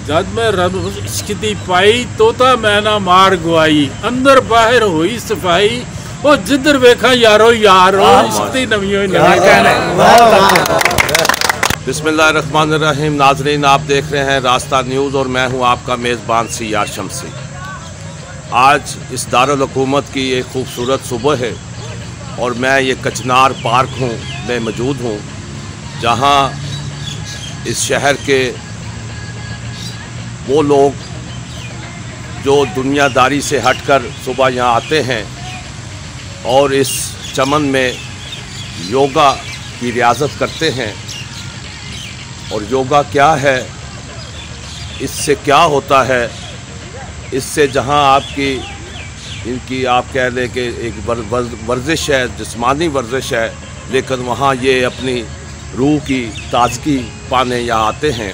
जद मैं रब इश्क़ पाई तोता मैना मार गवाई अंदर बाहर हुई सफाई वो जिधर वेखा यारो यारो इश्क़ नवियों बिस्मिल्लाहिर्रहमानिर्रहीम। नाज़रीन, आप देख रहे हैं रास्ता न्यूज़ और मैं हूं आपका मेज़बान सियार शमसी। आज इस दारुल हुकूमत की एक खूबसूरत सुबह है और मैं ये कचनार पार्क में मौजूद हूँ, जहाँ इस शहर के वो लोग जो दुनियादारी से हटकर सुबह यहाँ आते हैं और इस चमन में योगा की रियाजत करते हैं। और योगा क्या है, इससे क्या होता है, इससे जहाँ आपकी इनकी आप कह लें कि एक वर्जिश है, जिस्मानी वर्जिश है, लेकिन वहाँ ये अपनी रूह की ताजगी पाने यहाँ आते हैं।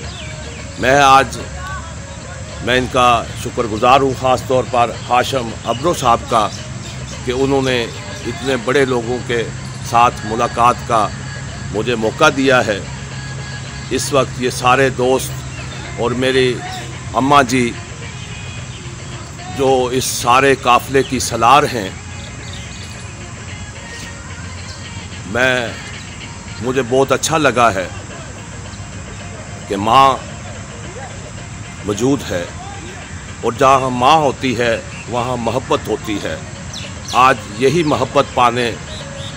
मैं इनका शुक्रगुज़ार हूँ, ख़ास तौर पर हाशिम अब्रो साहब का, कि उन्होंने इतने बड़े लोगों के साथ मुलाकात का मुझे मौका दिया है। इस वक्त ये सारे दोस्त और मेरी अम्मा जी जो इस सारे काफ़िले की सलार हैं, मुझे बहुत अच्छा लगा है कि माँ मौजूद है और जहाँ माँ होती है वहाँ मोहब्बत होती है। आज यही मोहब्बत पाने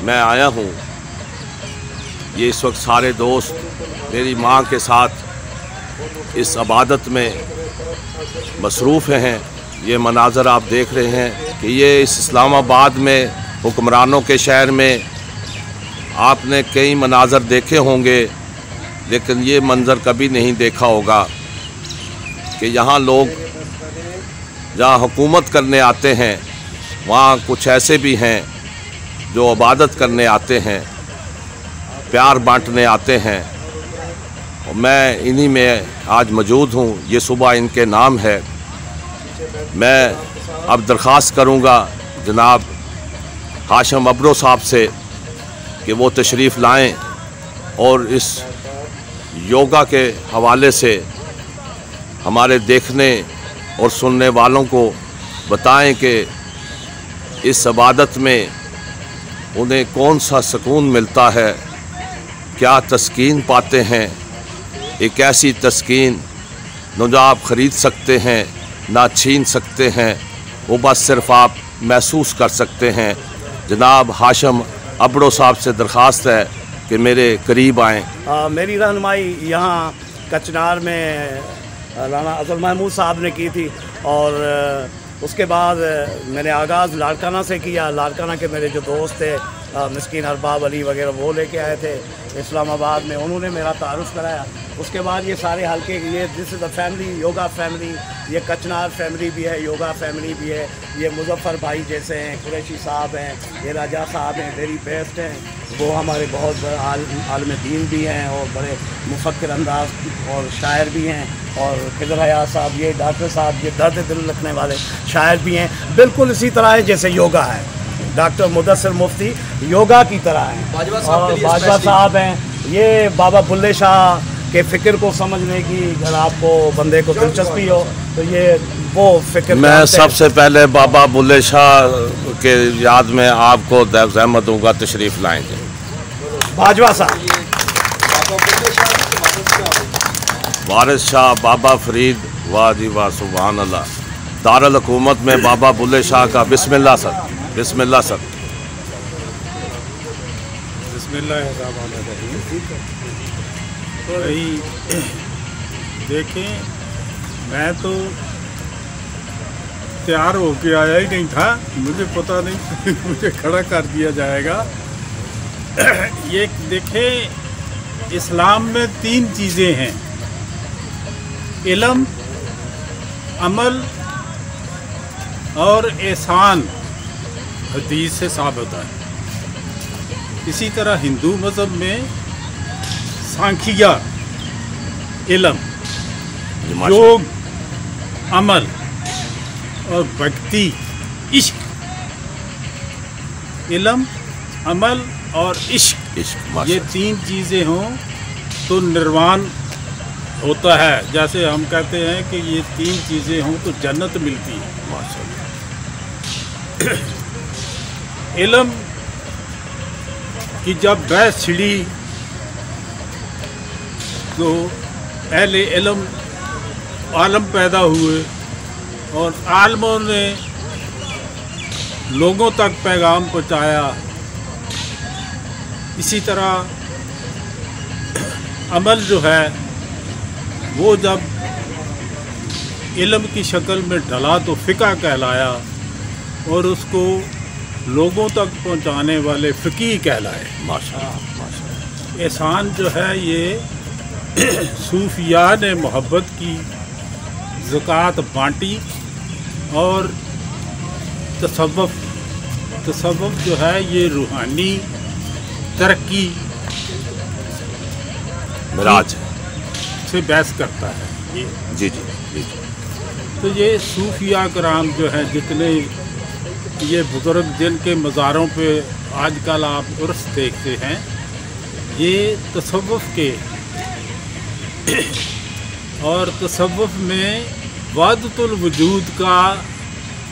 मैं आया हूँ। ये इस वक्त सारे दोस्त मेरी माँ के साथ इस इबादत में मसरूफ़ हैं। ये मनाज़र आप देख रहे हैं कि ये इस इस्लामाबाद में हुक्मरानों के शहर में आपने कई मनाज़र देखे होंगे, लेकिन ये मंज़र कभी नहीं देखा होगा कि यहाँ लोग जहाँ हुकूमत करने आते हैं, वहाँ कुछ ऐसे भी हैं जो इबादत करने आते हैं, प्यार बांटने आते हैं। और मैं इन्हीं में आज मौजूद हूँ। ये सुबह इनके नाम है। मैं अब दरख्वास्त करूँगा जनाब हाशिम अब्रो साहब से कि वो तशरीफ़ लाएं और इस योगा के हवाले से हमारे देखने और सुनने वालों को बताएं कि इस इबादत में उन्हें कौन सा सुकून मिलता है, क्या तस्कीन पाते हैं। एक ऐसी तस्कीन न जो आप ख़रीद सकते हैं, ना छीन सकते हैं, वो बस सिर्फ़ आप महसूस कर सकते हैं। जनाब हाशिम अब्रो साहब से दरख्वास्त है कि मेरे करीब आएँ। मेरी रहनुमाई यहाँ कचनार में राना अज़ल महमूद साहब ने की थी और उसके बाद मैंने आगाज़ लाड़काना से किया। लाड़काना के मेरे जो दोस्त थे मिस्किन अरबाब अली वगैरह, वो लेके आए थे इस्लामाबाद में, उन्होंने मेरा तारुफ़ कराया। उसके बाद ये सारे हल्के, ये this is the family, yoga family, ये कचनार फैमिली भी है, योगा फैमिली भी है। ये मुजफ्फ़र भाई जैसे हैं, कुरैशी साहब हैं, ये राजा साहब हैं, वेरी बेस्ट हैं। वो हमारे बहुत आलिम दीन भी हैं और बड़े मुफक्किर अंदाज और शायर भी हैं। और खिज़र हयात साहब, ये डॉक्टर साहब, ये दर्द दिल रखने वाले शायर भी हैं। बिल्कुल इसी तरह है जैसे योगा है। डॉक्टर मुदस्सिर मुफ्ती योगा की तरह हैं। और बाजवा साहब हैं, ये बाबा बुल्ले शाह के फ़िक्र को समझने की अगर आपको बंदे को दिलचस्पी हो तो ये वो फ़िक्र। मैं सबसे पहले बाबा बुल्ले शाह के याद में आपको ज़हमत दूँगा, तशरीफ़ लाएँगे। बाजवा साहब, वारिस शाह, बाबा फरीद, वाह जी वाह, सुभान अल्लाह। दारुल हुकूमत में बाबा बुल्ले शाह का बिस्मिल्लाह सर, बिस्मिल्लाह सर। भाई देखें, मैं तो तैयार होके आया ही नहीं था, मुझे पता नहीं मुझे खड़ा कर दिया जाएगा। ये देखें, इस्लाम में 3 चीज़ें हैं, इल्म, अमल और एहसान। हदीस से साबित है। इसी तरह हिंदू मज़हब में सांख्यिया, इल्म, योग, अमल और भक्ति, इश्क। इल्म, अमल और इश्क, ये 3 चीज़ें हों तो निर्वाण होता है। जैसे हम कहते हैं कि ये 3 चीज़ें हों तो जन्नत मिलती है। इल्म कि जब बहस छिड़ी तो अहले इल्म आलम पैदा हुए और आलमों ने लोगों तक पैगाम पहुँचाया। इसी तरह अमल जो है वो जब इल्म की शक्ल में ढला तो फ़िक़्ह कहलाया और उसको लोगों तक पहुंचाने वाले फ़क़ीह कहलाए। माशाअल्लाह। एहसान जो है ये सूफिया ने मोहब्बत की, ज़कात बांटी और तसव्वुफ़ जो है ये रूहानी तरक्की मिराज से बहस करता है ये। जी जी जी। तो ये सूफिया कराम जो हैं, जितने ये बुज़ुर्ग जिनके मज़ारों पे आजकल आप उर्स देखते हैं, ये तसव्वुफ़ के और तसव्वुफ़ में वहदतुल वजूद का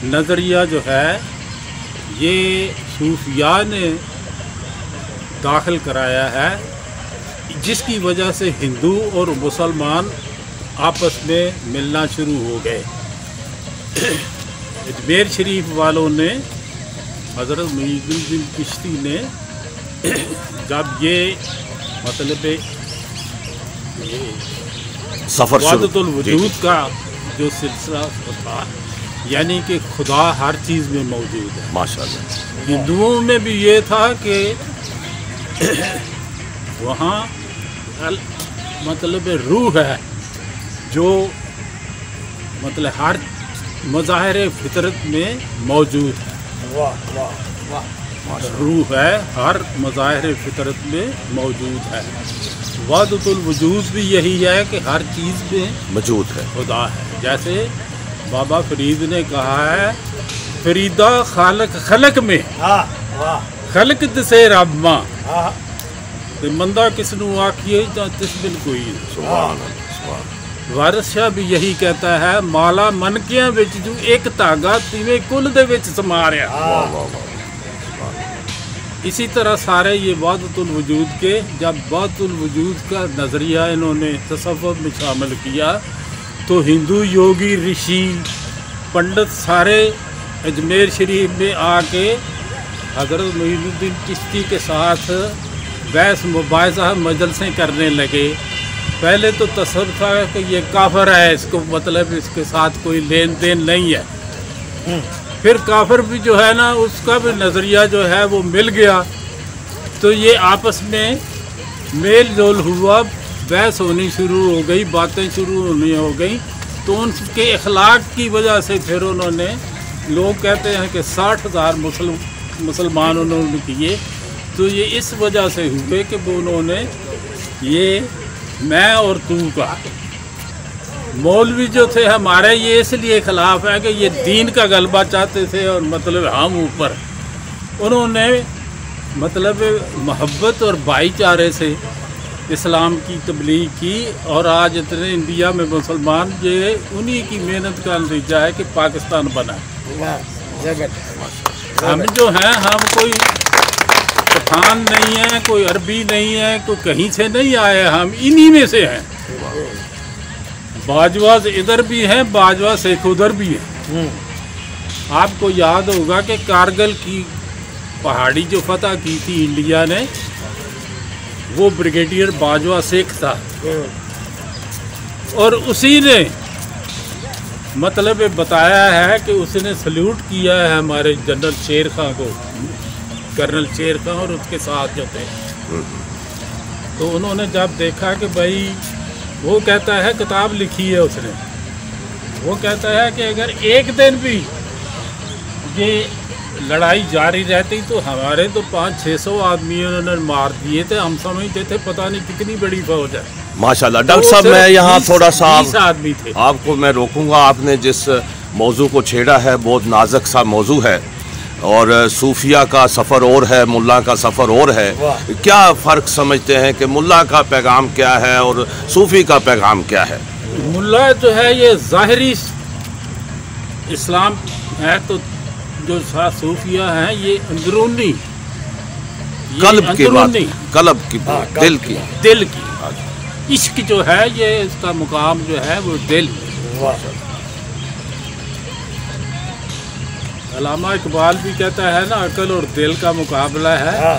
नज़रिया जो है ये सूफिया ने दाखिल कराया है, जिसकी वजह से हिंदू और मुसलमान आपस में मिलना शुरू हो गए। अजमेर शरीफ वालों ने, हज़रत मुईनुद्दीन चिश्ती ने जब ये मतलब सफ़र वहदतुल वजूद का जो सिलसिला था, यानी कि खुदा हर चीज़ में मौजूद है। माशाअल्लाह। हिंदुओं में भी ये था कि वहाँ मतलब रूह है जो मतलब हर मज़ाहिर फितरत में मौजूद है। वाह वाह वाह। रूह है हर मज़ाहिर फितरत में मौजूद है। वहदतुल वजूद भी यही है कि हर चीज़ में मौजूद है खुदा है। जैसे बाबा फरीद ने कहा है, फरीदा खालक खलक में खलक से रब्मा ते मंदा किसनू आखिए जां तिस बिन कोई। सुभान अल्लाह, सुभान। वारिस शाह भी यही कहता है, माला मनकियां विच जू एक धागा तिवें कुल दे विच समा रिहा। वाह वाह वाह। इसी तरह सारे ये वहदतुल वजूद के, जब वहदतुल वजूद का नज़रिया इन्होंने तसव्वुफ़ में शामिल किया तो हिंदू योगी, ऋषि, पंडित सारे अजमेर शरीफ में आके हज़रत मुईनुद्दीन चिश्ती के साथ बहस मुबाहिसा मजलिसें करने लगे। पहले तो तसव्वुफ़ था कि ये काफिर है, इसको मतलब इसके साथ कोई लेन देन नहीं है। फिर काफिर भी जो है ना, उसका भी नज़रिया जो है वो मिल गया, तो ये आपस में मेल जोल हुआ, बहस होनी शुरू हो गई, बातें शुरू होनी हो गई। तो उनके अखलाक की वजह से फिर उन्होंने, लोग कहते हैं कि 60,000 मुसलमान उन्होंने किए। तो ये इस वजह से हुए कि वो उन्होंने ये मैं और तू का, मौलवी जो थे हमारे ये इसलिए ख़िलाफ़ है कि ये दीन का गलबा चाहते थे और मतलब हम ऊपर। उन्होंने मतलब मोहब्बत और भाईचारे से इस्लाम की तबलीग की और आज इतने इंडिया में मुसलमान, ये उन्हीं की मेहनत का नतीजा है कि पाकिस्तान बना। हम जो हैं, हम कोई पठान नहीं है, कोई अरबी नहीं है, कोई कहीं से नहीं आए, हम इन्हीं में से हैं। बाजवाज इधर भी हैं, बाजवा शेख उधर भी है। आपको याद होगा कि कारगिल की पहाड़ी जो फतह की थी इंडिया ने, वो ब्रिगेडियर बाजवा शेख था और उसी ने मतलब बताया है कि उसने सल्यूट किया है हमारे जनरल शेर खां को, कर्नल शेर खां और उसके साथ जो थे। तो उन्होंने जब देखा कि भाई, वो कहता है किताब लिखी है उसने, वो कहता है कि अगर एक दिन भी ये लड़ाई जारी रहती तो हमारे तो 500-600 आदमी उन्होंने मार दिए थे। हम समझते थे पता नहीं कितनी बड़ी फौज है। माशाल्लाह। डॉक्टर साहब, मैं यहाँ थोड़ा सा आदमी थे। आपको मैं रोकूंगा। आपने जिस मौजू को छेड़ा है बहुत नाजुक सा मौजू है, और सूफिया का सफ़र और है, मुल्ला का सफ़र और है। क्या फ़र्क समझते हैं कि मुल्ला का पैगाम क्या है और सूफ़ी का पैगाम क्या है? मुल्ला जो है ये ज़ाहिरी इस्लाम है, तो जो सूफिया हैं ये अंदरूनी, कल्ब की बात, कल्ब की, दिल की इश्क जो है, ये इसका मुकाम जो है वो दिल। अल्लामा इकबाल भी कहता है ना, अकल और दिल का मुकाबला है।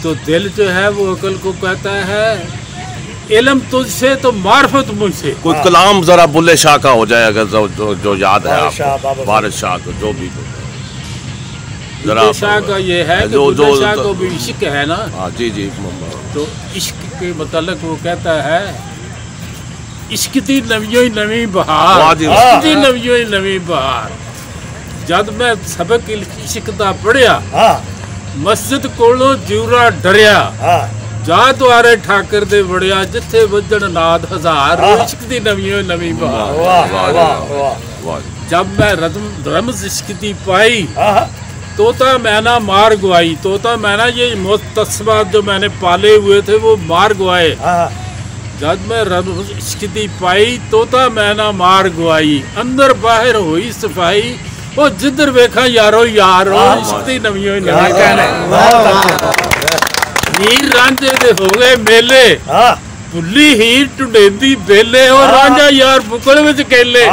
तो दिल जो है वो अकल को कहता है इल्म तुझसे तो मार्फत मुझसे। कोई कलाम जरा बुल्ले शाह का हो जाए अगर जो याद है आपको, वारिस शाह को, जो भी बुल्ले शाह का ये है कि बुल्ले शाह को भी इश्क है ना। हाँ जी जी। तो इश्क के मतलब वो कहता है इश्क दी नवियों नवी बहार, इश्क दी नवियों नवी बहार। जब मैं सबक इश्क दा पढ़िया, मस्जिद कोलों जूरा डरिया, जा द्वारे ठाकर दे बड़िया, जिथे वजन नाद हजार, इश्क दी नवियों नवी बहार। जब मैं रमज इश्क दी पाई, तोता मैना मार गवाई। तोता मैना ये मुस्तस्बात जो मैंने पाले हुए थे वो मार गवाए। जब मैं रमज इश्क दी पाई, तोता मैना मार गवाई, अंदर बाहर हुई सफाई, वो जिधर वेखा यारो यारो, इश्क दी नवियों नवी हीर रांझे दे हो गए मेले, भुली हीर टुंडेंदी बेले, और रांझा यार बुकल विच केले,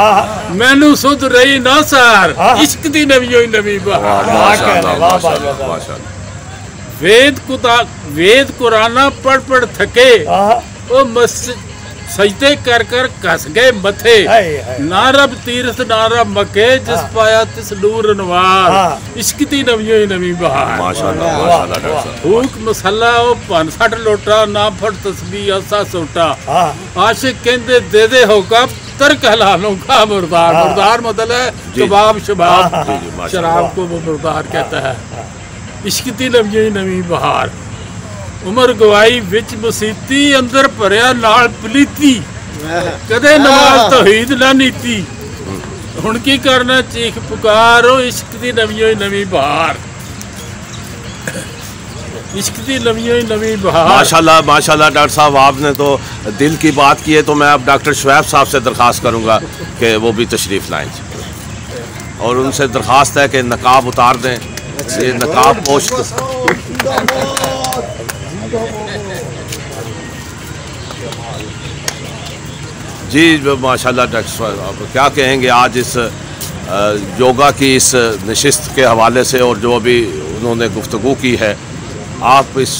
मैनू सुध रही ना सार, इश्क दी नवियों नवी बहार। वेद कुराना पढ़ पढ़ थके, ओ मस्जिद सजदे कर कर कस गए मथे, ना रब तीरथ ना रब मके, जिस पाया तिस नूर अनवार, इश्क दी नवियों नवी बहार। माशाल्लाह माशाल्लाह डॉक्टर साहब। भूख मसाला ओ 5-6 लोटा, ना फट तस्बीह असा सोटा, आशिक कहंदे दे दे होगा तरक हलालों का मुर्दार। मुर्दार मतलब है कबाब शबाब, शराब को वो मुर्दार कहता है। इश्क दी नवियों नवी बहार। उमर गवाई विच मुसीती, अंदर भरिया नाल पलीती, कदे नमाज तौहीद ना नीती, हुण की करना चीख पुकारो, इश्क दी नवियों नवी बहार। इश्क दी नवियों नवी बहार। माशाल्लाह माशाल्लाह डॉक्टर साहब, आपने तो दिल की बात की है, तो मैं अब डॉक्टर शुएब साहब से दरख्वास्त करूँगा कि वो भी तशरीफ़ लाएँ, और उनसे दरख्वास्त है कि नकाब उतार दें। ये नकाब पोश जी माशाल्लाह। डॉक्टर साहब, आप क्या कहेंगे आज इस योगा की इस नशिस्त के हवाले से, और जो अभी उन्होंने गुफ्तगू की है, आप इस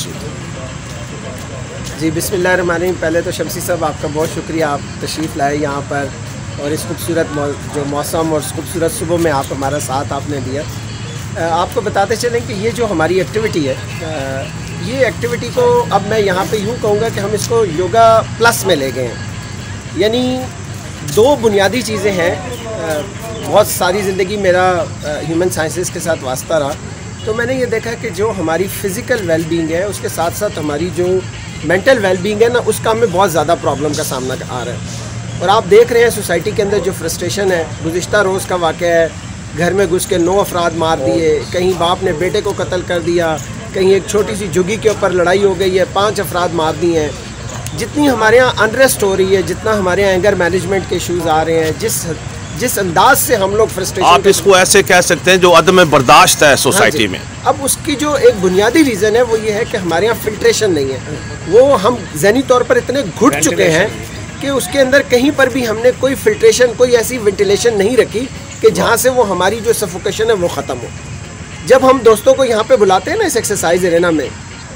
जी बिस्मिल्लाहिर्रहमानिर्रहीम। पहले तो शमसी साहब आपका बहुत शुक्रिया, आप तशरीफ़ लाए यहाँ पर, और इस खूबसूरत जो मौसम और खूबसूरत सुबह में आप हमारा साथ आपने दिया। आपको बताते चलें कि ये जो हमारी एक्टिविटी है, ये एक्टिविटी को अब मैं यहाँ पे यूँ कहूँगा कि हम इसको योगा प्लस में ले गए हैं। यानी 2 बुनियादी चीज़ें हैं। बहुत सारी ज़िंदगी मेरा ह्यूमन साइंसेस के साथ वास्ता रहा, तो मैंने ये देखा कि जो हमारी फ़िज़िकल वेलबींग है, उसके साथ साथ हमारी जो मेंटल वेलबींग है ना, उसका हमें बहुत ज़्यादा प्रॉब्लम का सामना आ रहा है। और आप देख रहे हैं सोसाइटी के अंदर जो फ्रस्ट्रेशन है। गुज़िश्ता रोज़ का वाक़या है, घर में घुस के 9 अफराद मार दिए, कहीं बाप ने बेटे को कत्ल कर दिया, कहीं एक छोटी सी झुग्गी के ऊपर लड़ाई हो गई है, 5 अफराद मार दिए हैं। जितनी हमारे यहाँ अनरेस्ट हो रही है, जितना हमारे यहाँ एंगर मैनेजमेंट के इशूज़ आ रहे हैं, जिस अंदाज से हम लोग फ्रस्ट्रेशन, आप इसको ऐसे कह सकते हैं जो अदम बर्दाश्त है सोसाइटी में। अब उसकी जो एक बुनियादी रीज़न है वो ये है कि हमारे यहाँ फिल्ट्रेशन नहीं है। वो हम ज़हनी तौर पर इतने घुट चुके हैं कि उसके अंदर कहीं पर भी हमने कोई फिल्ट्रेशन, कोई ऐसी वेंटिलेशन नहीं रखी कि जहाँ से वो हमारी जो सफोकेशन है वो ख़त्म हो। जब हम दोस्तों को यहाँ पे बुलाते हैं ना इस एक्सरसाइज एरेना में,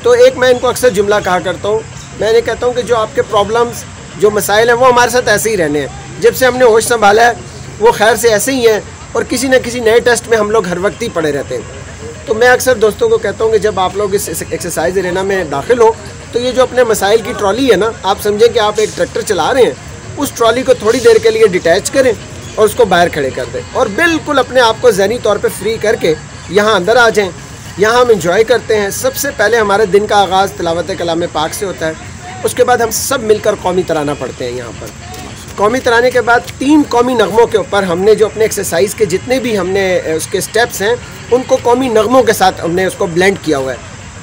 तो एक मैं इनको अक्सर जुमला कहा करता हूँ, मैंने कहता हूँ कि जो आपके प्रॉब्लम्स, जो मसाइल हैं, वो हमारे साथ ऐसे ही रहने हैं। जब से हमने होश संभाला है वो खैर से ऐसे ही हैं, और किसी न किसी नए टेस्ट में हम लोग हर वक्त ही पड़े रहते हैं। तो मैं अक्सर दोस्तों को कहता हूँ कि जब आप लोग इस एक्सरसाइज एरेना में दाखिल हो तो ये जो अपने मसाइल की ट्रॉली है ना, आप समझें कि आप एक ट्रैक्टर चला रहे हैं, उस ट्रॉली को थोड़ी देर के लिए डिटैच करें और उसको बाहर खड़े कर दें और बिल्कुल अपने आप को ज़हनी तौर पे फ्री करके यहाँ अंदर आ जाएं। यहाँ हम इंजॉय करते हैं। सबसे पहले हमारे दिन का आगाज़ तिलावत कलाम पाक से होता है। उसके बाद हम सब मिलकर कौमी तराना पढ़ते हैं। यहाँ पर कौमी तराने के बाद 3 कौमी नगमों के ऊपर हमने जो अपने एक्सरसाइज के जितने भी हमने उसके स्टेप्स हैं उनको कौमी नगमों के साथ हमने उसको ब्लेंड किया हुआ है।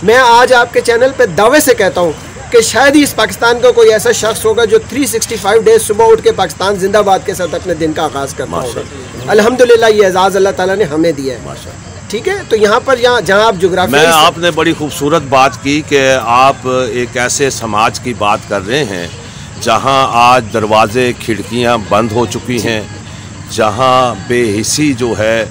मैं आज आपके चैनल पे दावे से कहता हूँ कि शायद ही इस पाकिस्तान का कोई ऐसा शख्स होगा जो 365 डेज सुबह उठ के पाकिस्तान जिंदाबाद के साथ अपने दिन का आगाज़ करता होगा। अल्हम्दुलिल्लाह ये एजाज़ अल्लाह ताला ने हमें दिया है। ठीक है, तो यहाँ पर जहाँ आप जोग्राफी में आपने बड़ी खूबसूरत बात की कि आप एक ऐसे समाज की बात कर रहे हैं जहाँ आज दरवाजे खिड़कियाँ बंद हो चुकी हैं, जहाँ बेहिसी जो है,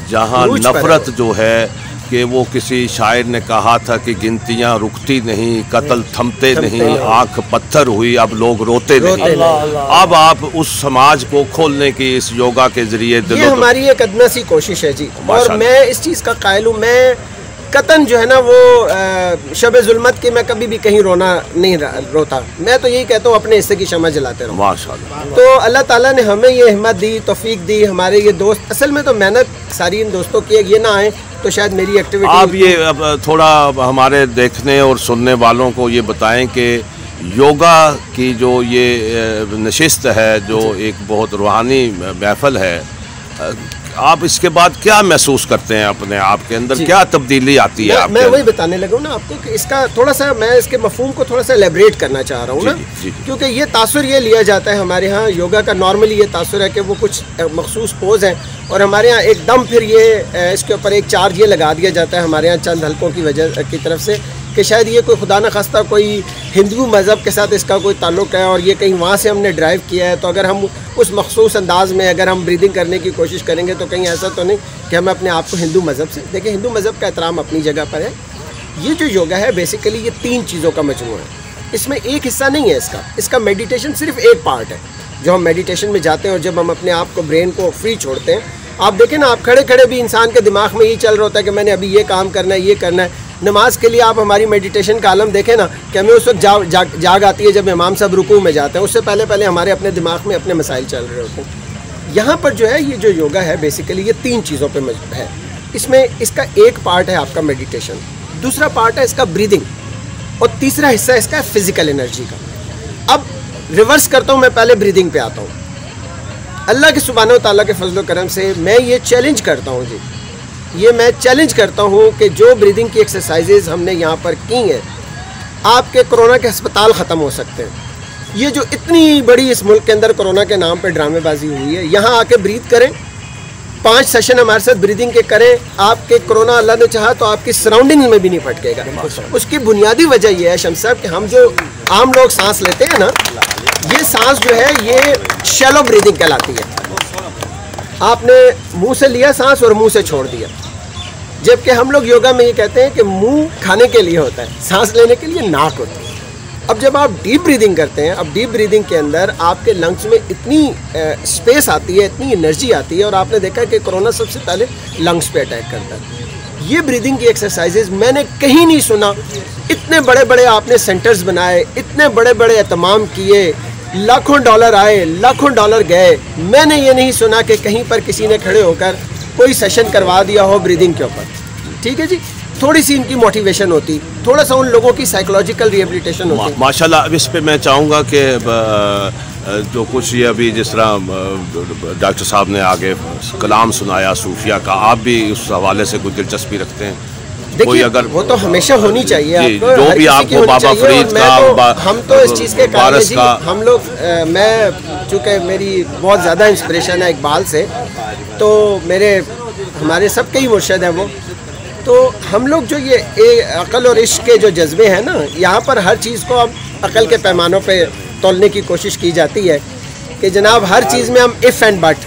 जहाँ नफ़रत जो है कि वो किसी शायर ने कहा था कि गिनतियाँ रुकती नहीं, कत्ल थमते नहीं, आँख पत्थर हुई, अब लोग रोते नहीं। अब आप उस समाज को खोलने की इस योगा के जरिए ये हमारी एक अदना सी कोशिश है जी। और मैं इस चीज़ का कायल हूँ। मैं कतन जो है ना वो शब जुल्मत की मैं कभी भी कहीं रोना नहीं रोता। मैं तो यही कहता हूँ अपने हिस्से की शमा जलाते रहो। माशाअल्लाह। तो अल्लाह ताला ने हमें ये हिम्मत दी, तौफीक दी। हमारे ये दोस्त असल में तो मेहनत सारी इन दोस्तों की है, ये ना आए तो शायद मेरी एक्टिविटी। आप ये अब थोड़ा हमारे देखने और सुनने वालों को ये बताएं कि योगा की जो ये नशिस्त है, जो एक बहुत रूहानी महफिल है, आप इसके बाद क्या महसूस करते हैं अपने आप के अंदर, क्या तब्दीली आती है? मैं वही बताने लगा ना आपको कि इसका थोड़ा सा मैं इसके मफहूम को थोड़ा सा एलेबरेट करना चाह रहा हूँ ना, क्योंकि ये तासुर ये लिया जाता है हमारे यहाँ योगा का। नॉर्मली ये तासुर है कि वो कुछ मखसूस पोज है और हमारे यहाँ एकदम फिर ये इसके ऊपर एक चार्ज ये लगा दिया जाता है हमारे यहाँ चंद हल्कों की वजह की तरफ से कि शायद ये कोई खुदा न खास्ता कोई हिंदू मज़हब के साथ इसका कोई ताल्लुक़ है और ये कहीं वहाँ से हमने ड्राइव किया है। तो अगर हम उस मखसूस अंदाज़ में अगर हम ब्रीदिंग करने की कोशिश करेंगे तो कहीं ऐसा तो नहीं कि हम अपने आप को हिंदू मज़हब से देखिए। हिंदू मज़हब का एहतराम अपनी जगह पर है। ये जो योगा है बेसिकली ये 3 चीज़ों का मजमूआ है। इसमें एक हिस्सा नहीं है इसका मेडिटेशन सिर्फ एक पार्ट है। जो हम मेडिटेशन में जाते हैं और जब हम अपने आप को ब्रेन को फ्री छोड़ते हैं, आप देखें ना, आप खड़े खड़े भी इंसान के दिमाग में यही चल रहा होता है कि मैंने अभी ये काम करना है, ये करना है। नमाज के लिए आप हमारी मेडिटेशन का आलम देखें ना कि हमें उस वक्त जाग आती है जब इमाम साहब रुकू में जाते हैं। उससे पहले हमारे अपने दिमाग में अपने मसाइल चल रहे होते हैं। यहाँ पर जो है ये जो योगा है बेसिकली ये 3 चीज़ों पे है। इसमें इसका एक पार्ट है आपका मेडिटेशन, दूसरा पार्ट है इसका ब्रीदिंग और तीसरा हिस्सा इसका है फिज़िकल एनर्जी का। अब रिवर्स करता हूँ, मैं पहले ब्रीदिंग पे आता हूँ। अल्लाह के सुब्हानहू तआला के फजल करम से मैं ये चैलेंज करता हूँ जी, ये मैं चैलेंज करता हूँ कि जो ब्रीदिंग की एक्सरसाइजेज हमने यहाँ पर की हैं, आपके कोरोना के अस्पताल ख़त्म हो सकते हैं। ये जो इतनी बड़ी इस मुल्क के अंदर कोरोना के नाम पे ड्रामेबाजी हुई है, यहाँ आके ब्रीथ करें, 5 सेशन हमारे साथ ब्रीदिंग के करें, आपके कोरोना अल्लाह ने चाहा तो आपकी सराउंडिंग में भी नहीं फटकेगा। उसकी बुनियादी वजह यह है शम्स साहब कि हम जो आम लोग सांस लेते हैं ना, ये सांस जो है ये शैलो ब्रीदिंग कहलाती है। आपने मुंह से लिया सांस और मुंह से छोड़ दिया, जबकि हम लोग योगा में ये कहते हैं कि मुंह खाने के लिए होता है, सांस लेने के लिए नाक होती है। अब जब आप डीप ब्रीदिंग करते हैं, अब डीप ब्रीदिंग के अंदर आपके लंग्स में इतनी स्पेस आती है, इतनी एनर्जी आती है और आपने देखा कि कोरोना सबसे पहले लंग्स पे अटैक करता है। ये ब्रीदिंग की एक्सरसाइजेज मैंने कहीं नहीं सुना। इतने बड़े बड़े आपने सेंटर्स बनाए, इतने बड़े बड़े एहतमाम किए, लाखों डॉलर आए, लाखों डॉलर गए, मैंने ये नहीं सुना कि कहीं पर किसी ने खड़े होकर कोई सेशन करवा दिया हो ब्रीदिंग के ऊपर। ठीक है जी, थोड़ी सी इनकी मोटिवेशन होती, थोड़ा सा उन लोगों की साइकोलॉजिकल रिहेबिलिटेशन होती। माशाल्लाह। अब इस पे मैं चाहूँगा कि जो कुछ ये अभी जिस तरह डॉक्टर साहब ने आगे कलाम सुनाया सूफिया का, आप भी उस हवाले से कोई दिलचस्पी रखते हैं? देखिए, अगर वो तो हमेशा होनी चाहिए, जो भी आपको बाबा फरीद का, हम तो इस चीज़ के कारण जी, हम लोग मैं चूँकि मेरी बहुत ज़्यादा इंस्पिरेशन है इकबाल से, तो हमारे सबके ही मुर्शद हैं वो। तो हम लोग जो ये अक़ल और इश्क के जो जज्बे हैं ना, यहाँ पर हर चीज़ को अब अक़ल के पैमानों पे तोलने की कोशिश की जाती है कि जनाब हर चीज़ में हम इफ़ एंड बट।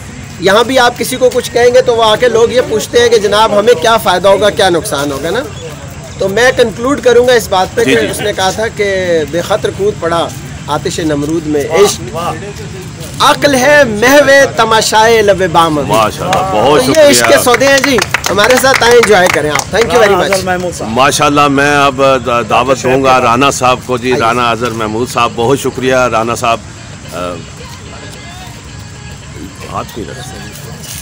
यहाँ भी आप किसी को कुछ कहेंगे तो वो आके लोग ये पूछते हैं कि जनाब हमें क्या फ़ायदा होगा, क्या नुकसान होगा ना। तो मैं कंक्लूड करूँगा इस बात पे कि उसने कहा था कि बेखतर कूद पड़ा आतिश नमरूद में इश्क, अक्ल है महवे तमाशाए लबे बाम। माशाल्लाह, बहुत तो ये शुक्रिया। इसके सौदे हैं जी, हमारे साथ आए एंजॉय करें आप। Thank you very much. माशाल्लाह, मैं अब दावत दूंगा राना साहब को जी, राना अजहर महमूद साहब। बहुत शुक्रिया राना साहब। हाथ नहीं रख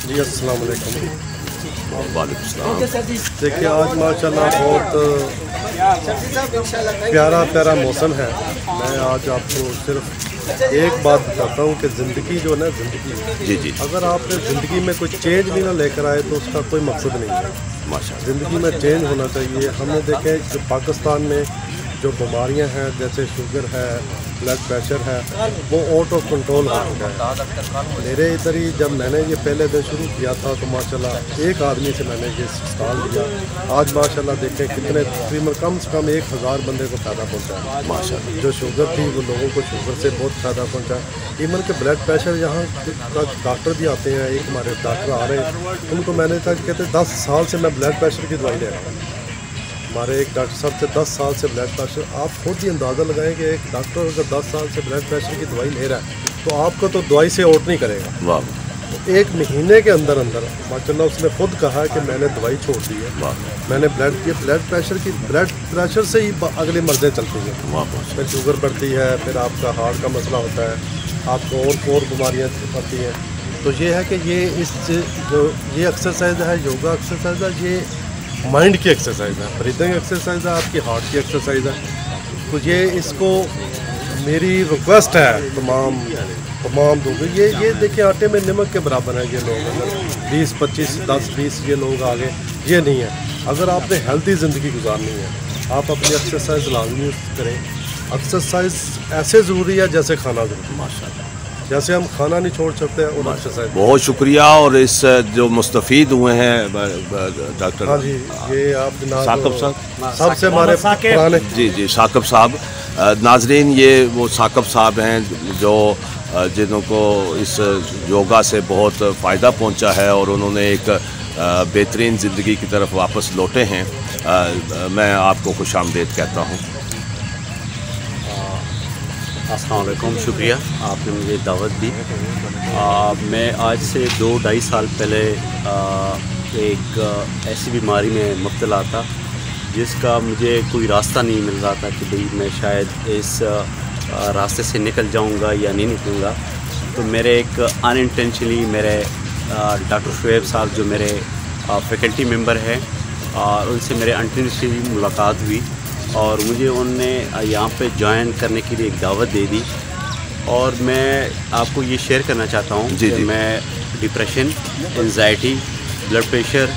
जी, अस्सलाम वालेकुम। वालेकुम सलाम। देखिए आज माशाल्लाह बहुत प्यारा प्यारा मौसम है। मैं आज आपको सिर्फ एक बात बताता हूँ कि ज़िंदगी जो है ना, ज़िंदगी जी जी, अगर आपने ज़िंदगी में कोई चेंज भी ना लेकर आए तो उसका कोई मकसद नहीं है। माशाल्लाह, ज़िंदगी में चेंज होना चाहिए। हमने देखे कि पाकिस्तान में जो बीमारियां हैं जैसे शुगर है, ब्लड प्रेशर है, वो आउट ऑफ कंट्रोल हो चुका है। मेरे इधर ही जब मैंने ये पहले दिन शुरू किया था तो माशाल्लाह एक आदमी से मैंने ये स्टाल दिया। आज माशाल्लाह देखें कितने तकरीबन कम से कम 1000 बंदे को फ़ायदा पहुंचा है माशाल्लाह। जो शुगर थी वो लोगों को शुगर से बहुत फ़ायदा पहुंचा। इवन के ब्लड प्रेशर यहाँ डॉक्टर भी आते हैं, एक हमारे डॉक्टर आ रहे हैं, उनको मैंने कहा कहते 10 साल से मैं ब्लड प्रेशर की दवाई ले रहा हूँ। हमारे एक डॉक्टर साहब से 10 साल से ब्लड प्रेशर, आप खुद ही अंदाज़ा लगाएं कि एक डॉक्टर अगर 10 साल से ब्लड प्रेशर की दवाई ले रहा है तो आपको तो दवाई से आउट नहीं करेगा। वाह, तो 1 महीने के अंदर अंदर माशाल्लाह उसने खुद कहा कि मैंने दवाई छोड़ दी है। मैंने ब्लड प्रेशर से ही अगले मर्ज़ें चलती हैं। फिर शुगर बढ़ती है, फिर आपका हार्ट का मसला होता है, आपको और बीमारियाँ पड़ती हैं। तो ये है कि ये ये एक्सरसाइज है, योगा एक्सरसाइज है, ये माइंड की एक्सरसाइज है, ब्रीदिंग एक्सरसाइज है, आपकी हार्ट की एक्सरसाइज है। तो ये इसको मेरी रिक्वेस्ट है तमाम लोगों, ये देखिए आटे में नमक के बराबर है ये लोग। अगर 20, 25, 10, 20 ये लोग आगे, ये नहीं है। अगर आपने हेल्दी ज़िंदगी गुजारनी है आप अपनी एक्सरसाइज लाजमी करें। एक्सरसाइज ऐसे ज़रूरी है जैसे खाना ज़रूरी। माशाल्लाह, जैसे हम खाना नहीं छोड़ सकते और एक्सरसाइज। बहुत शुक्रिया। और इस जो मुस्तफ़ीद हुए हैं डॉक्टर, हाँ जी, ये आप साकिब साहब सबसे हमारे पुराने, जी जी, साकिब साहब। नाजरीन, ये वो साकिब साहब हैं जो जिनको इस योगा से बहुत फ़ायदा पहुंचा है और उन्होंने एक बेहतरीन ज़िंदगी की तरफ वापस लौटे हैं। मैं आपको खुशामदीद कहता हूँ। अस्सलाम वालेकुम, शुक्रिया आपने मुझे दावत दी। मैं आज से 2-2.5 साल पहले एक ऐसी बीमारी में मुब्तला था जिसका मुझे कोई रास्ता नहीं मिल रहा था कि भाई मैं शायद इस रास्ते से निकल जाऊंगा या नहीं निकलूँगा। तो मेरे एक अनइंटेंशनली मेरे डॉक्टर शुएब साहब जो मेरे फैकल्टी मेंबर हैं उनसे मेरे अनइंटेंशनली मुलाकात हुई और मुझे उनने यहाँ पे ज्वाइन करने के लिए एक दावत दे दी। और मैं आपको ये शेयर करना चाहता हूँ कि मैं depression, anxiety, blood pressure,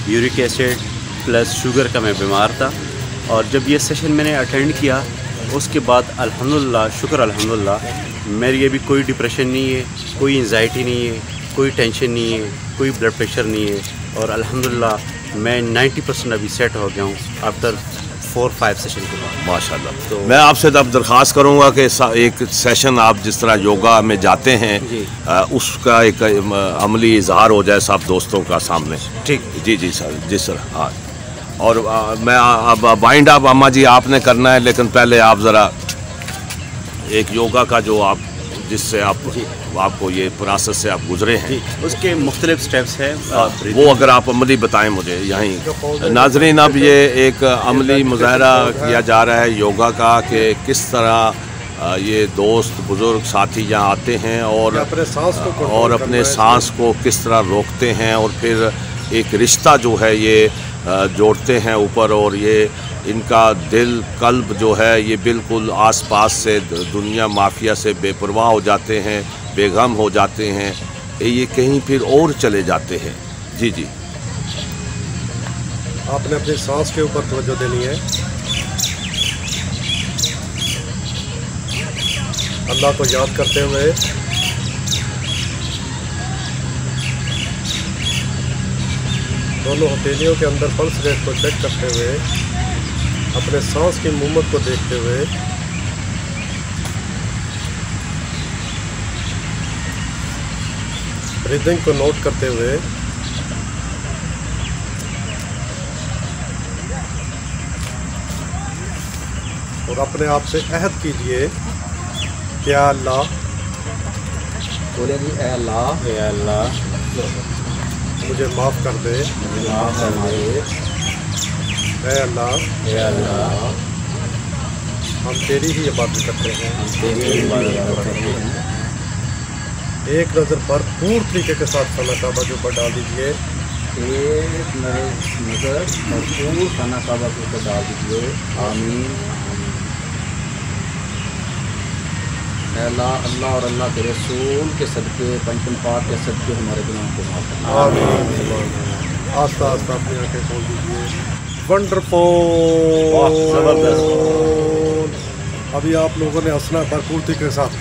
uric acid plus sugar का मैं बीमार था। और जब ये सेशन मैंने अटेंड किया उसके बाद अल्हम्दुलिल्लाह, शुक्र अल्हम्दुलिल्लाह, मेरी अभी कोई डिप्रेशन नहीं है, कोई एंजाइटी नहीं है, कोई टेंशन नहीं है, कोई ब्लड प्रेशर नहीं है। और अल्हम्दुलिल्लाह मैं 90% अभी सेट हो गया हूँ आफ्टर 4-5 सेशन के बाद माशाल्लाह। तो मैं आपसे तब दरख्वास्त करूंगा कि एक सेशन आप जिस तरह योगा में जाते हैं उसका एक अमली इजहार हो जाए सब दोस्तों का सामने। ठीक, जी जी सर, जी सर। हाँ, और मैं अब वाइंड अप अम्मा जी आपने करना है, लेकिन पहले आप ज़रा एक योगा का जो आप जिससे आपको ये प्रोसेस से आप गुजरे हैं उसके मुख्तलिफ स्टेप्स हैं, वो अगर आप अमली बताएं मुझे यहीं। नाजरीन, अब ये एक अमली मुजाहरा किया जा रहा है योगा का कि किस तरह ये दोस्त बुज़ुर्ग साथी यहाँ आते हैं और अपने सांस को किस तरह रोकते हैं और फिर एक रिश्ता जो है ये जोड़ते हैं ऊपर। और ये इनका दिल कल्ब जो है ये बिल्कुल आसपास से दुनिया माफिया से बेपरवाह हो जाते हैं, बेगम हो जाते हैं, ये कहीं फिर और चले जाते हैं। जी जी, आपने अपनी सांस के ऊपर तवज्जो देनी है। अल्लाह को याद करते हुए दोनों हथेलियों के अंदर पल्स रेट को चेक करते हुए, अपने सांस की मूवमेंट को देखते हुए ब्रीदिंग को नोट करते हुए और अपने आप से अहद कीजिए कि या अल्लाह बोले जी ए अल्लाह मुझे माफ़ कर दे, माफ़ कर दे, ए अल्लाह हम तेरी ही इबादत करते हैं, हम तेरी इबादत करते हैं। एक नज़र भरपूर तरीके के साथ खाना काबा के ऊपर डाल दीजिए। एक नज़र भरपूर खाना काबा के ऊपर डाल दीजिए। आमीन। अल्लाह अल्लाह और अल्लाह के रसूल के सदके, पंचम पाक के सदके हमारे गुनाह को माफ़ करना। आमीन। आस्ता आस्ता अपनी आंखें खोल दीजिए। वंडरफुल, ज़बरदस्त। अभी आप लोगों ने हंसना भरपूर तरीके के साथ।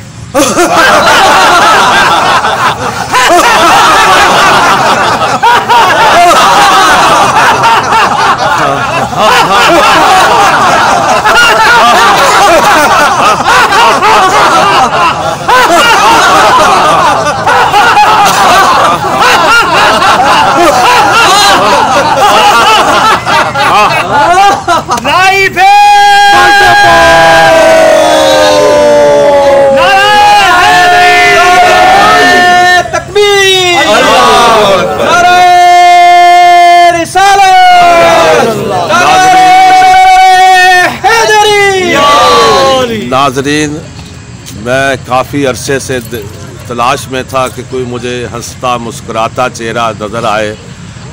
नाज़रीन, मैं काफ़ी अरसे से तलाश में था कि कोई मुझे हंसता मुस्कुराता चेहरा नज़र आए।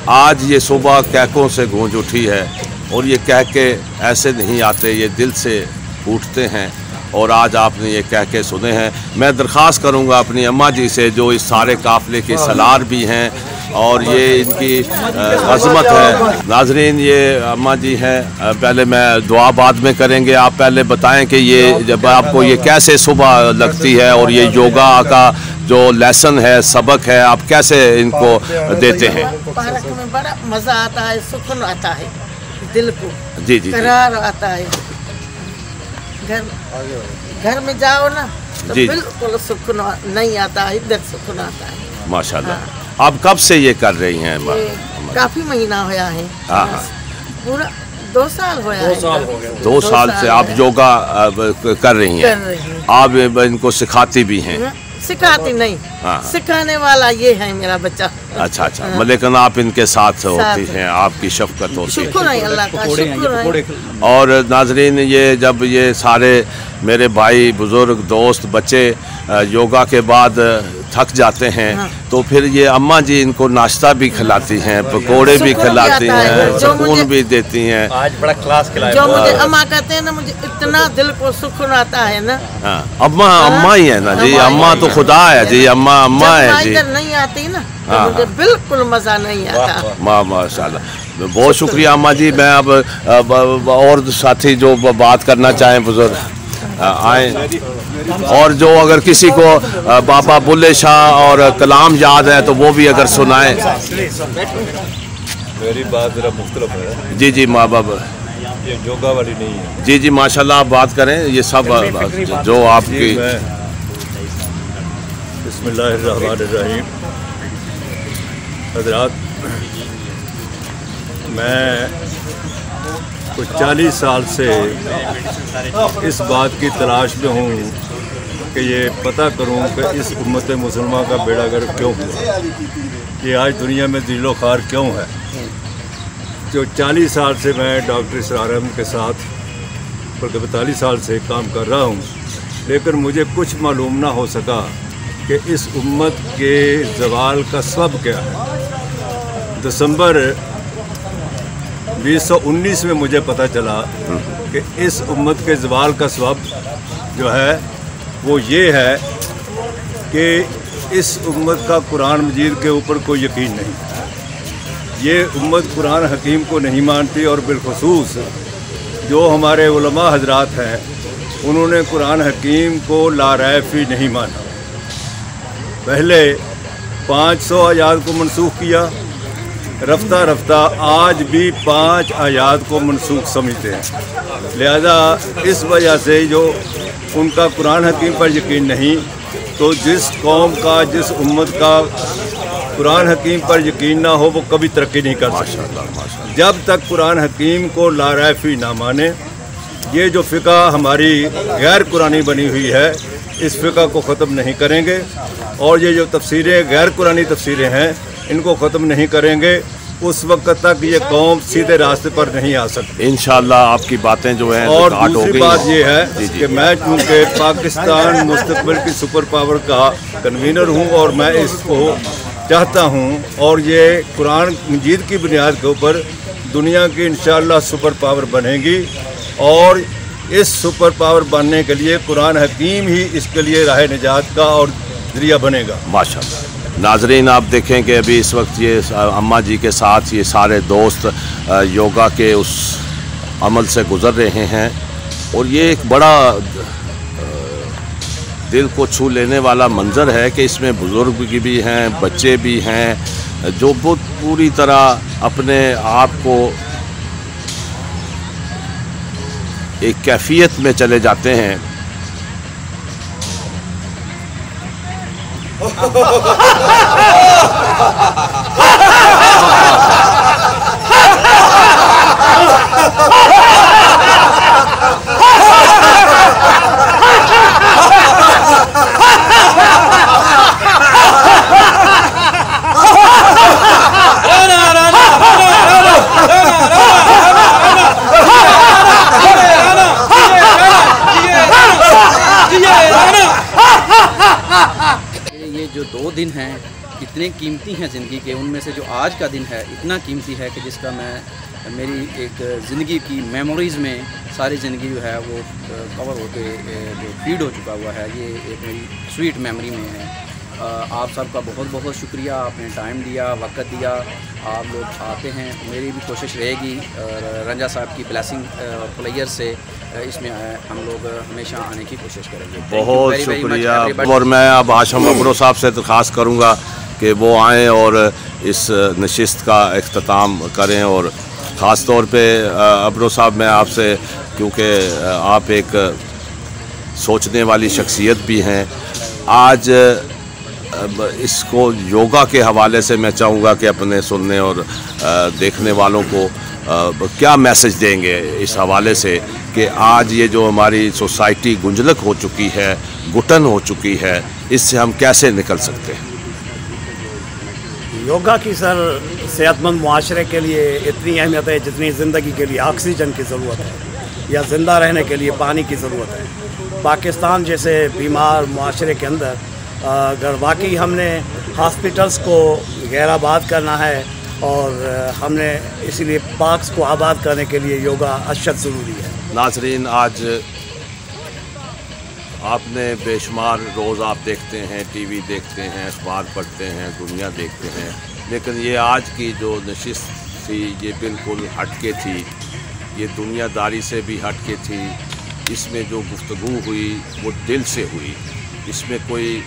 आज ये सुबह कहकों से गूंज उठी है और ये कह के ऐसे नहीं आते, ये दिल से उठते हैं। और आज आपने ये कह के सुने हैं। मैं दरख्वास्त करूँगा अपनी अम्मा जी से, जो इस सारे काफ़िले के सलार भी हैं और ये इनकी अज़मत है। नाज़रीन, ये अम्मा जी हैं। पहले मैं दुआ बाद में करेंगे, आप पहले बताएं कि ये जब आपको ये कैसे सुबह लगती है और ये योगा का जो लेसन है, सबक है, आप कैसे इनको देते हैं? पार्क में बड़ा मज़ा आता है, सुकून आता है दिल को, जी जी, करार आता है। घर में जाओ ना तो बिल्कुल सुकून नहीं आता है, इधर सुकून आता है। माशाल्लाह। आप कब से ये कर रही हैं? काफ़ी महीना होया है, पूरा 2 साल होया है। 2 साल से आप योगा कर रही हैं? आप इनको सिखाती भी हैं? सिखाती नहीं, सिखाने वाला ये है मेरा बच्चा। अच्छा अच्छा, लेकिन आप इनके साथ होती हैं, आपकी शफकत होती है। शुक्र है अल्लाह का, शुक्र है। और नाजरीन, ये जब ये सारे मेरे भाई बुजुर्ग दोस्त बच्चे योगा के बाद थक जाते हैं, तो फिर ये अम्मा जी इनको नाश्ता भी खिलाती हैं, पकोड़े भी खिलाती हैं, सुकून भी देती हैं। आज बड़ा क्लास खिलाया। जो मुझे अम्मा कहते हैं ना, मुझे इतना दिल को सुकून आता है ना। अम्मा अम्मा ही है ना जी, अम्मा तो खुदा है जी, अम्मा अम्मा है जी। इधर नहीं आती ना तो मुझे बिल्कुल मज़ा नहीं आता। माशाल्लाह, बहुत शुक्रिया अम्मा जी। मैं अब और साथी जो बात करना चाहें बुजुर्ग आए, और जो अगर किसी को बाबा बुल्ले शाह और कलाम याद है तो वो भी अगर सुनाएं। मेरी बात जरा मुख्तलिफ है। जी जी, माँ बाप ये योगा वाली नहीं है। जी जी, माशाल्लाह, आप बात करें। ये सब जो आपकी बिस्मिल्लाहिर्रहमानिर्रहीम। हज़रात, मैं कुछ 40 साल से इस बात की तलाश में हूँ कि ये पता करूँ कि इस उम्मत मुसलमान का बेड़ा गर्क क्यों हुआ, ये आज दुनिया में दिलो खार क्यों है। जो 40 साल से मैं डॉक्टर इसरार अहमद के साथ, बल्कि 42 साल से काम कर रहा हूँ, लेकिन मुझे कुछ मालूम ना हो सका कि इस उम्मत के ज़वाल का सबब क्या है। दिसंबर 2019 में मुझे पता चला कि इस उम्मत के ज़वाल का सबब जो है वो ये है कि इस उम्मत का कुरान मजीद के ऊपर कोई यकीन नहीं। ये उम्मत कुरान हकीम को नहीं मानती, और बिलखुसूस जो हमारे उलमा हजरात हैं उन्होंने कुरान हकीम को लारैफी नहीं माना। पहले 500 आयात को मनसूख किया, रफ्ता रफ्ता आज भी 5 आयात को मनसूख समझते हैं। लिहाजा इस वजह से जो उनका कुरान हकीम पर यकीन नहीं, तो जिस कौम का, जिस उम्मत का कुरान हकीम पर यकीन ना हो वो कभी तरक्की नहीं कर सकता। जब तक कुरान हकीम को लारैफी ना माने, ये जो फ़िक़ा हमारी गैर कुरानी बनी हुई है इस फ़िक़्ह को ख़त्म नहीं करेंगे और ये जो तफसीरें गैर कुरानी तफसीरें हैं इनको ख़त्म नहीं करेंगे उस वक्त तक ये कौम सीधे रास्ते पर नहीं आ सकती। इंशाअल्लाह आपकी बातें जो हैं और दूसरी बात ये है कि मैं चूँकि पाकिस्तान मुस्तक़बिल की सुपर पावर का कन्वीनर हूँ और मैं इसको चाहता हूँ और ये कुरान मजीद की बुनियाद के ऊपर दुनिया की इंशाअल्लाह सुपर पावर बनेगी और इस सुपर पावर बनने के लिए कुरान हकीम ही इसके लिए राह निजात का और ज़रिया बनेगा। माशाअल्लाह। नाजरीन आप देखें कि अभी इस वक्त ये अम्मा जी के साथ ये सारे दोस्त योगा के उस अमल से गुज़र रहे हैं और ये एक बड़ा दिल को छू लेने वाला मंज़र है कि इसमें बुज़ुर्ग भी हैं, बच्चे भी हैं जो बहुत पूरी तरह अपने आप को एक कैफियत में चले जाते हैं। ये जो 2 दिन हैं इतने कीमती हैं ज़िंदगी के, उनमें से जो आज का दिन है इतना कीमती है कि जिसका मैं मेरी एक ज़िंदगी की मेमोरीज़ में सारी ज़िंदगी जो है वो कवर होके जो फीड हो चुका हुआ है। ये एक मेरी स्वीट मेमोरी में है। आप सबका बहुत बहुत शुक्रिया, आपने टाइम दिया, वक्त दिया, आप लोग आते हैं। मेरी भी कोशिश रहेगी रंजा साहब की ब्लेसिंग और प्लेयर से इसमें हम लोग हमेशा आने की कोशिश करेंगे। बहुत शुक्रिया। और मैं अब हाशिम अब्रो साहब से दरख्वास्त करूँगा कि वो आएँ और इस नशिस्त का इख्तिताम करें और ख़ास तौर पे अब्रो साहब मैं आपसे, क्योंकि आप एक सोचने वाली शख्सियत भी हैं, आज इसको योगा के हवाले से मैं चाहूँगा कि अपने सुनने और देखने वालों को क्या मैसेज देंगे इस हवाले से कि आज ये जो हमारी सोसाइटी गुंजलक हो चुकी है, घुटन हो चुकी है, इससे हम कैसे निकल सकते हैं? योगा की सर सेहतमंद मुआशरे के लिए इतनी अहमियत है जितनी ज़िंदगी के लिए ऑक्सीजन की ज़रूरत है या ज़िंदा रहने के लिए पानी की ज़रूरत है। पाकिस्तान जैसे बीमार मुआशरे के अंदर अगर वाकई हमने हॉस्पिटल्स को गैराबाद करना है और हमने इसीलिए पार्क्स को आबाद करने के लिए योगा अशद ज़रूरी है। नाज़रीन, आज आपने बेशुमार रोज़ आप देखते हैं, टीवी देखते हैं, अखबार पढ़ते हैं, दुनिया देखते हैं, लेकिन ये आज की जो नशिस्त थी ये बिल्कुल हटके थी, ये दुनियादारी से भी हटके थी। इसमें जो गुफ्तगू हुई वो दिल से हुई, इसमें कोई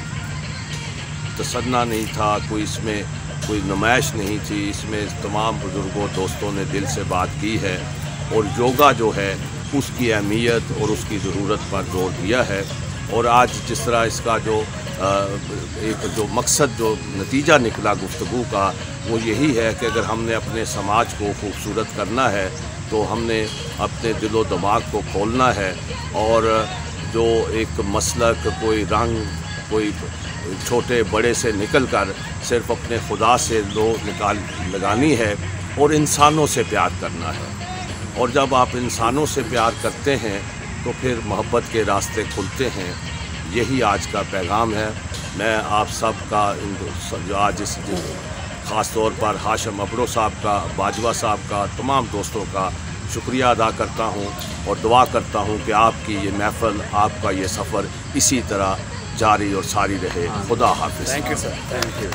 तसन्ना नहीं था, कोई नुमाइश नहीं थी, इसमें तमाम बुज़ुर्गों दोस्तों ने दिल से बात की है और योगा जो है उसकी अहमियत और उसकी ज़रूरत पर जोर दिया है। और आज जिस तरह इसका जो एक जो मकसद, जो नतीजा निकला गुफ्तगू का, वो यही है कि अगर हमने अपने समाज को खूबसूरत करना है तो हमने अपने दिलो दिमाग को खोलना है और जो एक मसलक, कोई रंग, कोई छोटे बड़े से निकल कर सिर्फ अपने खुदा से लगानी है और इंसानों से प्यार करना है। और जब आप इंसानों से प्यार करते हैं तो फिर मोहब्बत के रास्ते खुलते हैं। यही आज का पैगाम है। मैं आप सब का जो आज इस ख़ास तौर पर हाशिम अब्रो साहब का, बाजवा साहब का, तमाम दोस्तों का शुक्रिया अदा करता हूँ और दुआ करता हूँ कि आपकी ये महफ़िल, आपका ये सफ़र इसी तरह जारी और सारी रहे। खुदा हाफिज़। Thank you sir. Thank you.